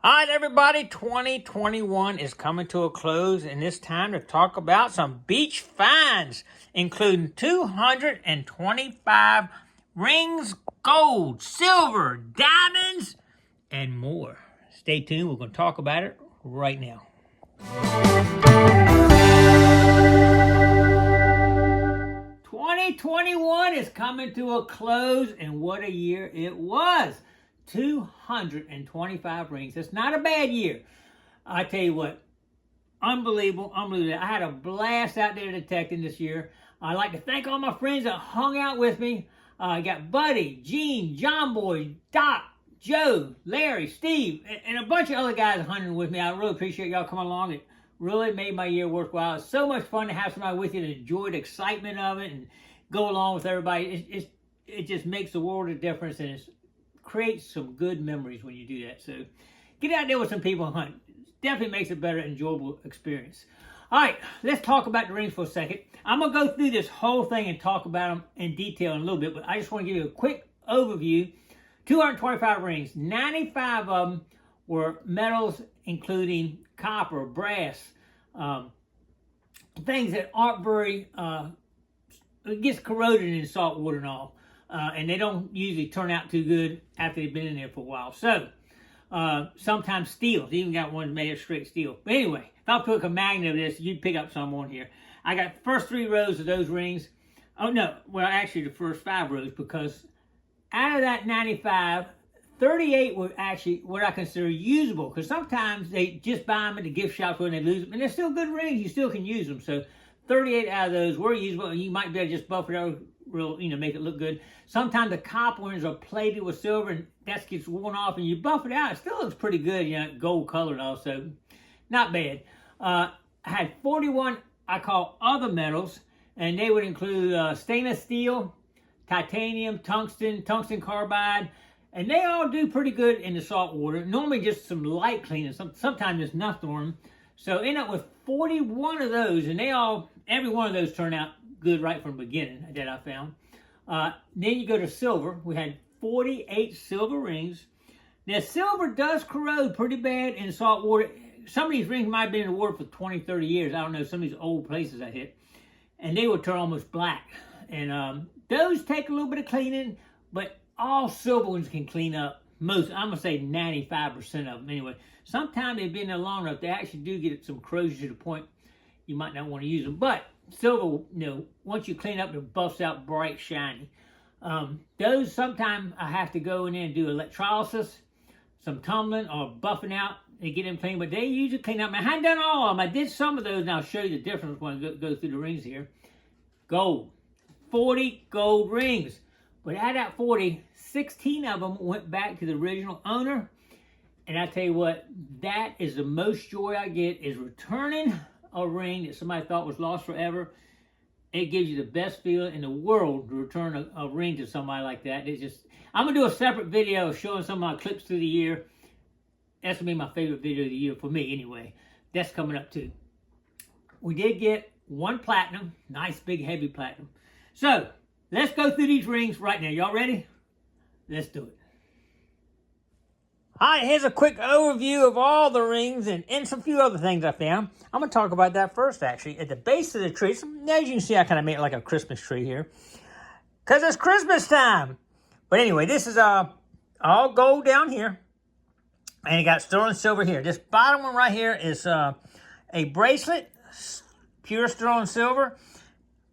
All right, everybody, 2021 is coming to a close, and it's time to talk about some beach finds, including 225 rings, gold, silver, diamonds, and more. Stay tuned. We're going to talk about it right now. 2021 is coming to a close, and what a year it was. 225 rings. It's not a bad year. I tell you what, unbelievable. I had a blast out there detecting this year. I'd like to thank all my friends that hung out with me. I got Buddy, Gene, John Boy, Doc, Joe, Larry, Steve, and a bunch of other guys hunting with me. I really appreciate y'all coming along. It really made my year worthwhile. It's so much fun to have somebody with you to enjoy the excitement of it and go along with everybody. It just makes the world a difference, and it creates some good memories when you do that. So get out there with some people and hunt. It definitely makes it a better, enjoyable experience. All right, let's talk about the rings for a second. I'm going to go through this whole thing and talk about them in detail in a little bit, but I just want to give you a quick overview. 225 rings, 95 of them were metals, including copper, brass, things that aren't very, it gets corroded in salt water and all. And they don't usually turn out too good after they've been in there for a while. So, sometimes steel. They even got ones made of straight steel. But anyway, if I took a magnet of this, you'd pick up some on here. I got the first 3 rows of those rings. Oh, no. Well, actually, the first 5 rows, because out of that 95, 38 were actually what I consider usable. Because sometimes they just buy them at the gift shop when they lose them. And they're still good rings. You still can use them. So, 38 out of those were usable. And you might be able to just buff it out real, make it look good. Sometimes the copper ones are plated with silver, and that gets worn off, and you buff it out. It still looks pretty good, gold colored also. Not bad. I had 41 I call other metals, and they would include stainless steel, titanium, tungsten carbide, and they all do pretty good in the salt water. Normally just some light cleaning. Sometimes there's nothing on them. So end up with 41 of those, and every one of those turned out good right from the beginning that I found. Then you go to silver. We had 48 silver rings. Now, silver does corrode pretty bad in salt water. Some of these rings might have been in the water for 20, 30 years. I don't know, some of these old places I hit. And they would turn almost black. And those take a little bit of cleaning, but all silver ones can clean up. Most, I'm going to say 95% of them anyway. Sometimes they've been there long enough, they actually do get some corrosion to the point you might not want to use them. But silver, once you clean up, it buffs out bright, shiny. Those sometimes I have to go in there and do electrolysis, some tumbling or buffing out and get them clean. But they usually clean up. I hadn't done all of them. I did some of those, and I'll show you the difference when I go through the rings here. Gold, 40 gold rings. But out of that 40, 16 of them went back to the original owner. And I tell you what, that is the most joy I get, is returning a ring that somebody thought was lost forever. It gives you the best feeling in the world to return a ring to somebody like that. I'm going to do a separate video showing some of my clips through the year. That's going to be my favorite video of the year for me anyway. That's coming up too. We did get 1 platinum. Nice big heavy platinum. So, let's go through these rings right now. Y'all ready? Let's do it. All right, here's a quick overview of all the rings and some few other things I found. I'm going to talk about that first, actually. At the base of the tree, as you can see, I kind of made it like a Christmas tree here, because it's Christmas time. But anyway, this is all gold down here, and you got sterling silver here. This bottom one right here is a bracelet, pure sterling silver,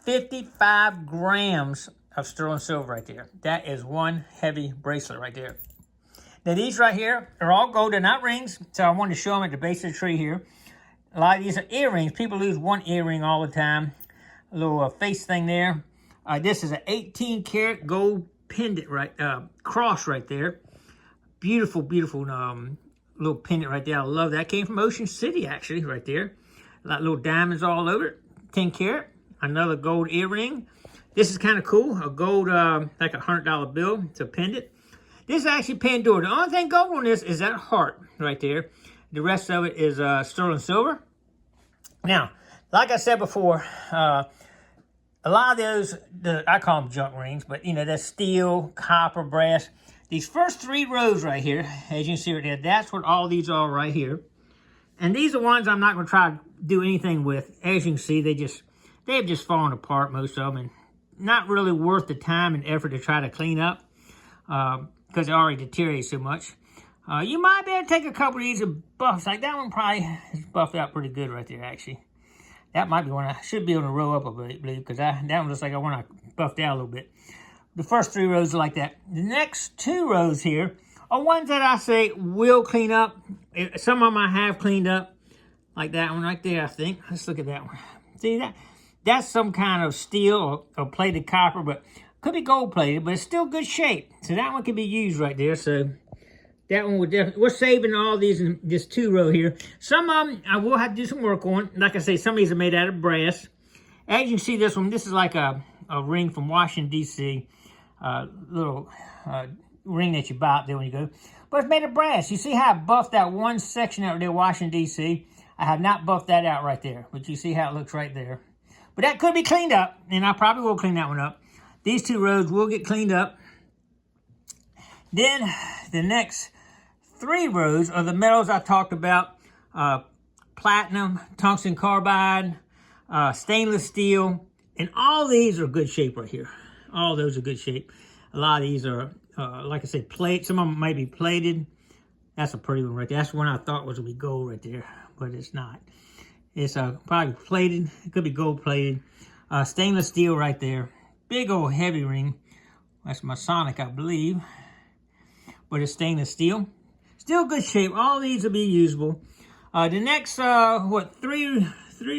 55 grams of sterling silver right there. That is one heavy bracelet right there. Now, these right here are all gold. They're not rings, so I wanted to show them at the base of the tree here. A lot of these are earrings. People lose one earring all the time. A little face thing there. This is an 18-karat gold pendant, cross right there. Beautiful, beautiful little pendant right there. I love that. Came from Ocean City, actually, right there. Little diamonds all over it. 10-karat. Another gold earring. This is kind of cool. A gold, like a $100 bill. It's a pendant. This is actually Pandora. The only thing gold on this is that heart right there. The rest of it is sterling silver. Now, like I said before, a lot of those, I call them junk rings, but, they're steel, copper, brass. these first 3 rows right here, as you can see right there, that's what all these are right here. And these are ones I'm not going to try to do anything with. As you can see, they have just fallen apart, most of them, and not really worth the time and effort to try to clean up because they already deteriorated so much. You might be able to take a couple of these and buffs. Like that one probably is buffed out pretty good right there, actually. That might be one I should be able to roll up a bit, because that one looks like I want to buff out a little bit. The first 3 rows are like that. The next 2 rows here are ones that I say will clean up. Some of them I have cleaned up, like that one right there, I think. Let's look at that one. See that? That's some kind of steel or plated copper, but could be gold plated, but it's still good shape. So that one can be used right there. So that one would definitely, we're saving all these in this 2 row here. Some of them I will have to do some work on. Like I say, some of these are made out of brass. As you can see, this one, this is like a ring from Washington, D.C. Little ring that you buy out there when you go. But it's made of brass. You see how I buffed that one section out there, Washington, D.C.? I have not buffed that out right there. But you see how it looks right there. But that could be cleaned up, and I probably will clean that one up. These 2 rows will get cleaned up. Then the next 3 rows are the metals I talked about. Platinum, tungsten carbide, stainless steel. And all these are good shape right here. All those are good shape. A lot of these are, like I said, plate. Some of them might be plated. That's a pretty one right there. That's one I thought was going to be gold right there, but it's not. It's probably plated. It could be gold plated. Stainless steel right there. Big old heavy ring. That's Masonic, I believe. But it's stainless steel. Still good shape. All these will be usable. The next, 3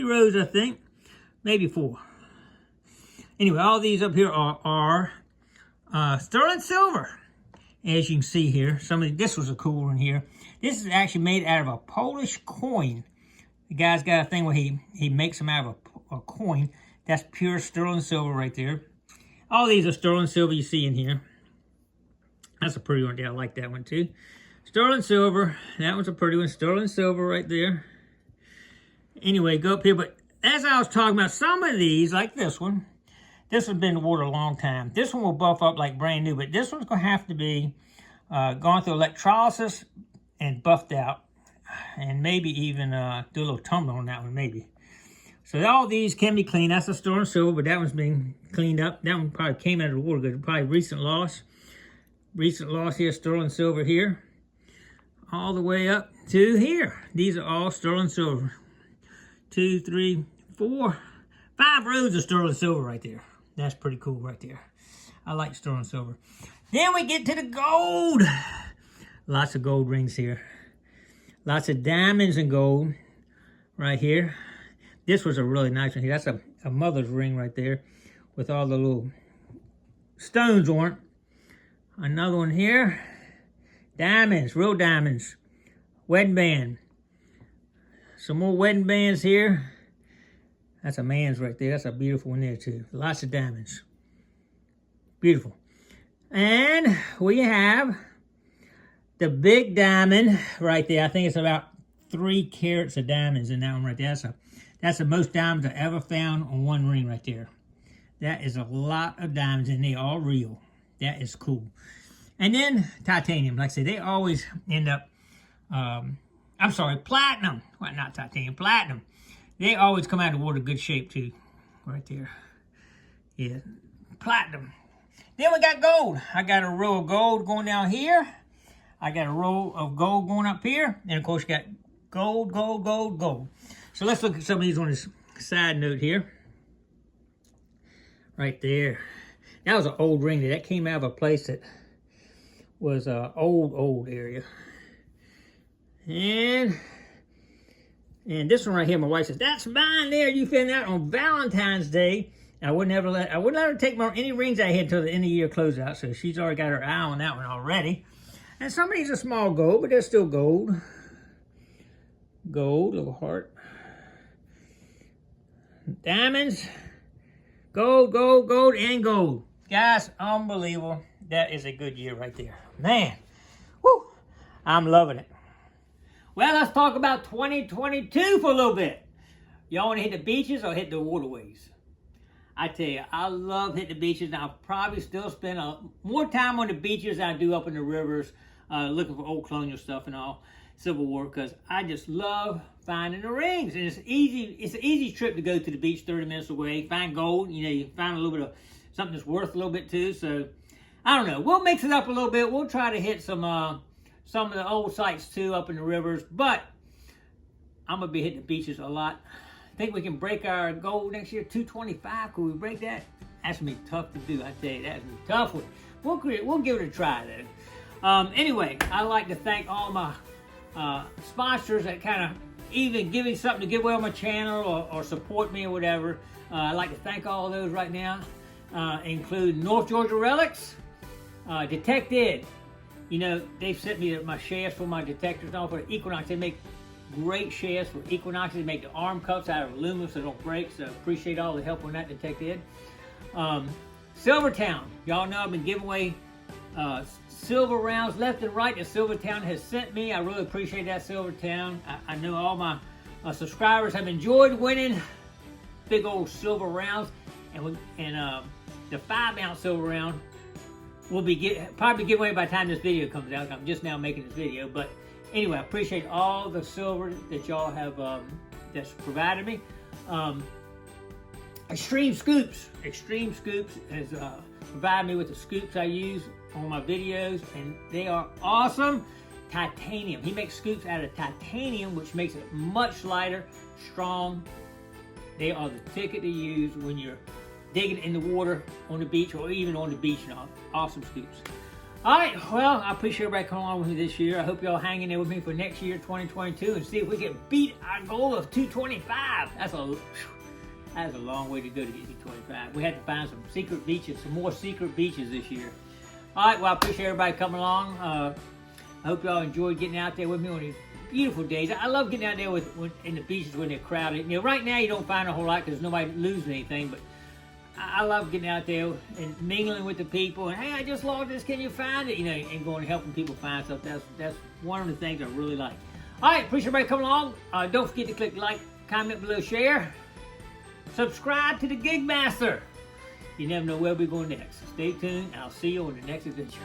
rows, I think. Maybe 4. Anyway, all these up here are sterling silver. As you can see here. This was a cool one here. This is actually made out of a Polish coin. The guy's got a thing where he makes them out of a coin. That's pure sterling silver right there. All these are sterling silver you see in here. That's a pretty one there. I like that one too. Sterling silver. That one's a pretty one. Sterling silver right there. Anyway, go up here. But as I was talking about, some of these, like this one, this has been in the water a long time. This one will buff up like brand new, but this one's going to have to be gone through electrolysis and buffed out. And maybe even do a little tumbling on that one, maybe. So all these can be cleaned. That's a sterling silver, but that one's been cleaned up. That one probably came out of the water because probably recent loss. Recent loss here, sterling silver here. All the way up to here. These are all sterling silver. 2, 3, 4, 5 rows of sterling silver right there. That's pretty cool right there. I like sterling silver. Then we get to the gold. Lots of gold rings here. Lots of diamonds and gold right here. This was a really nice one here. That's a mother's ring right there with all the little stones on it. Another one here. Diamonds, real diamonds. Wedding band. Some more wedding bands here. That's a man's right there. That's a beautiful one there too. Lots of diamonds. Beautiful. And we have the big diamond right there. I think it's about 3 carats of diamonds in that one right there. That's the most diamonds I ever found on one ring right there. That is a lot of diamonds, and they're all real. That is cool. And then titanium. Like I said, they always end up, I'm sorry, platinum. Well, not titanium, platinum. They always come out of the water good shape too. Right there. Yeah, platinum. Then we got gold. I got a row of gold going down here. I got a row of gold going up here. And of course, you got gold, gold, gold, gold. So let's look at some of these on this side note here. Right there. That was an old ring there. That came out of a place that was an old area. And this one right here, my wife says, that's mine there. You found that on Valentine's Day. I wouldn't let her take any rings I had until the end of the year closeout. So she's already got her eye on that one already. And some of these are small gold, but they're still gold. Gold, little heart. Diamonds. Gold, gold, gold, and gold. Guys, unbelievable. That is a good year right there. Man, whoo, I'm loving it. Well, let's talk about 2022 for a little bit. Y'all want to hit the beaches or hit the waterways? I tell you, I love hitting the beaches, and I'll probably still spend more time on the beaches than I do up in the rivers, looking for old colonial stuff and all, Civil War, because I just love finding the rings. And it's easy. It's an easy trip to go to the beach, 30 minutes away, find gold. You know, you find a little bit of something that's worth a little bit too. So I don't know. We'll mix it up a little bit. We'll try to hit some of the old sites too up in the rivers, but I'm gonna be hitting the beaches a lot. I think we can break our goal next year, 225. Could we break that? That's gonna be tough to do. I tell you, that's gonna be a tough one. We'll give it a try though. Anyway, I'd like to thank all my sponsors that kind of even give me something to give away on my channel or support me or whatever. I'd like to thank all of those right now, including North Georgia Relics, Detect Ed. You know, they've sent me my shafts for my detectors and all for the Equinox. They make great shafts for Equinox. They make the arm cups out of aluminum so they don't break. So appreciate all the help on that, Detect Ed. Silvertown. Y'all know I've been giving away silver rounds left and right that Silvertown has sent me. I really appreciate that, Silvertown. I know all my subscribers have enjoyed winning big old silver rounds, and the 5-ounce silver round will be probably given away by the time this video comes out. I'm just now making this video, but anyway, I appreciate all the silver that y'all have that's provided me. Extreme Scoops has provided me with the scoops I use on my videos, and they are awesome. Titanium. He makes scoops out of titanium, which makes it much lighter, strong. They are the ticket to use when you're digging in the water on the beach or even on the beach now. Awesome scoops. All right, well, I appreciate everybody coming along with me this year. I hope y'all hang in there with me for next year, 2022, and see if we can beat our goal of 225. That's a long way to go to get to 225. We had to find some secret beaches, some more secret beaches this year. All right, well, I appreciate everybody coming along. I hope y'all enjoyed getting out there with me on these beautiful days. I love getting out there in the beaches when they're crowded. You know, right now you don't find a whole lot because nobody losing anything, but I love getting out there and mingling with the people. And hey, I just lost this. Can you find it? You know, and going and helping people find stuff. That's one of the things I really like. All right, appreciate everybody coming along. Don't forget to click like, comment below, share, subscribe to the Gigmaster. You never know where we're going next. Stay tuned. I'll see you on the next adventure.